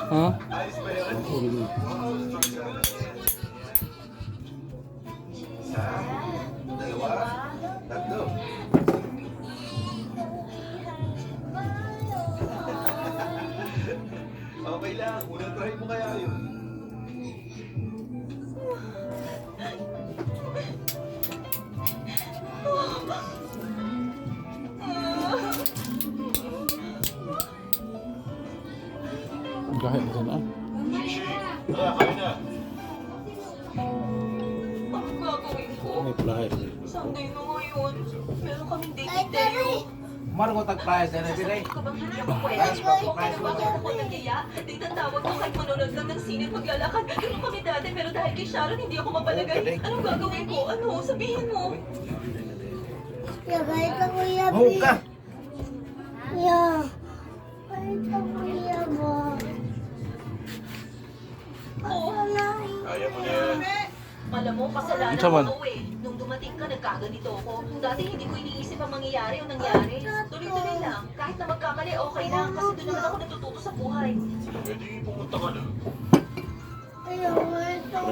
Ha? Okay lang, unang try mo kaya yun. Kahit na na. Tara, kain na. Ang gagawin ko? May flyer. Sunday na ngayon. Meron kaming date tayo. Margo tag-price na dire. Sabi ko bang hindi ako pwede? Okay na bakit ako nagyaya? Dito tawag ko kahit manonood lang ng sine paglalakad. Ganun kami dati pero dahil kay Sharon hindi ako mapalagay. Anong gagawin ko? Ano? Sabihin mo. Ya, kahit ako yabi. Hug ka. Ya. Kahit ako yabo. Oo. Kaya mo na yan. Alam mo, kasalanan Ang saman. ko eh. Nung dumating ka, nagkaganito ako. Dati hindi ko iniisip ang mangyayari o nangyari. Tuloy-tuloy lang. Kahit na magkamali, okay lang. Kasi doon naman ako natututo sa buhay. Pwede pumunta ka na. Ayaw, kahit ako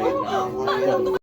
yabo.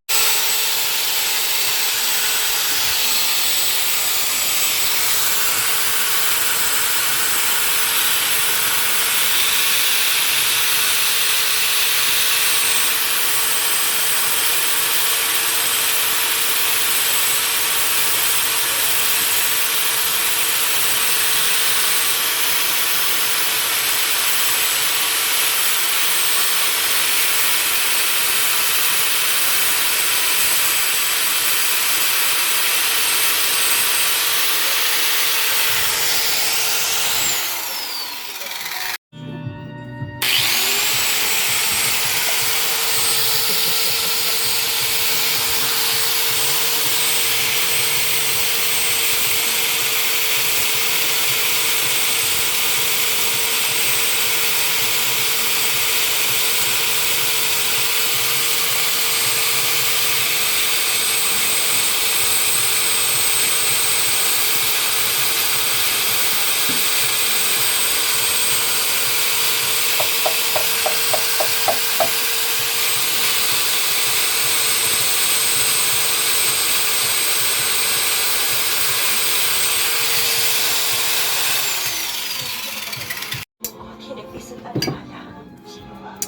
Kinagpis at alala. Sino ba?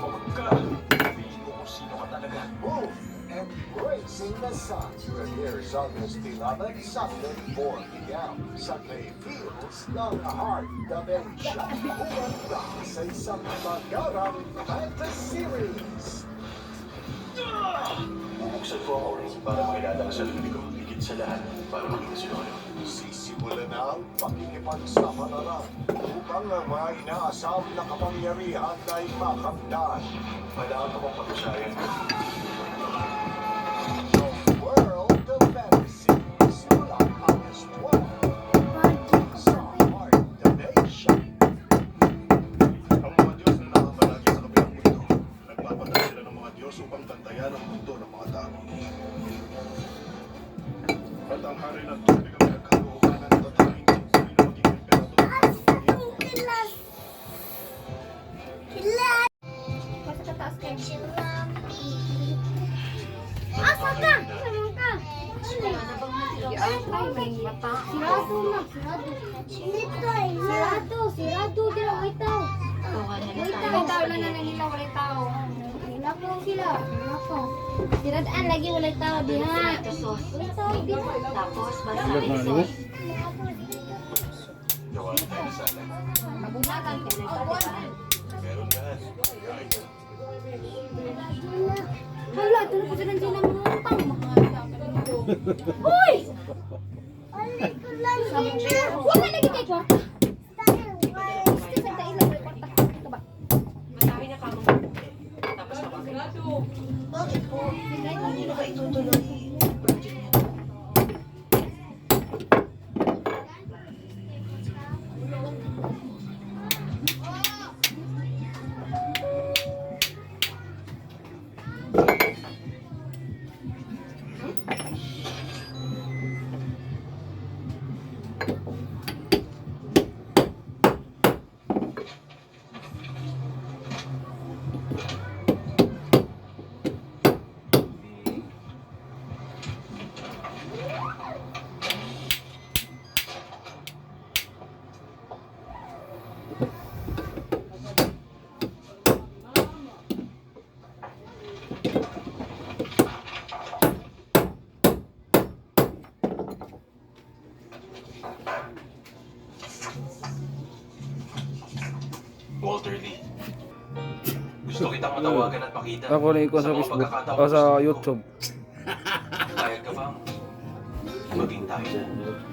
Huwag ka. Sabihin mo kung sino ka talaga. Move, embracing the sun. Premieres August 11, Sunday, 4 p.m. Sunday feels ng heart dimension. Umanda sa isang magarang fantasy series. Bubuksan ko ang oras para makilala ka sa lubi ko. Higit sa lahat, para maging sinolo. Sisimulan na ang pakikipagsapalaran upang ang mga inaasam na kapangyarihan ay makamdan. Kailangan ko bang pag-usayan? The World of Fantasy. Simula August 12 sa Heart Dimension. Ang mga Diyos na nakamalagi sa kabilang mundo, nagpapatay sila ng mga Diyos upang bantayan ang mundo ng mga tao. At ang hari ng tubig ang pinagkagookanan at tatangin kung sino maging emperador ng mundo. Kilas. Kilas. Basta tataas ka. Asa ka? Saan ka? Ay, may mata. Sirado na, sirado. Dito ay sirado, sirado dito ay tao. May tao lang na nangila, walay tao. Wala po sila. Wala po. Siradaan lagi wala tao diha. Wala tao diha. Tapos, Ilag na marami niyo. Gawa tayo sana. Mabunagan ka. Meron na. Hala, ito na po sila dyan ang mga utang. Uy! Alay ko lang yun. Wala lagi kay kwarta. Dahil may Gusto sa dailan, may kwarta. Ito ba? Masabi na kamo. Tapos kapag bakit po? Hindi na ba itutuloy? Project niya. Gusto kitang matawagan at makita. Ako na ikaw sa mga Facebook pagkakataon o sa gusto mo. YouTube. Kaya ka bang maging tayo?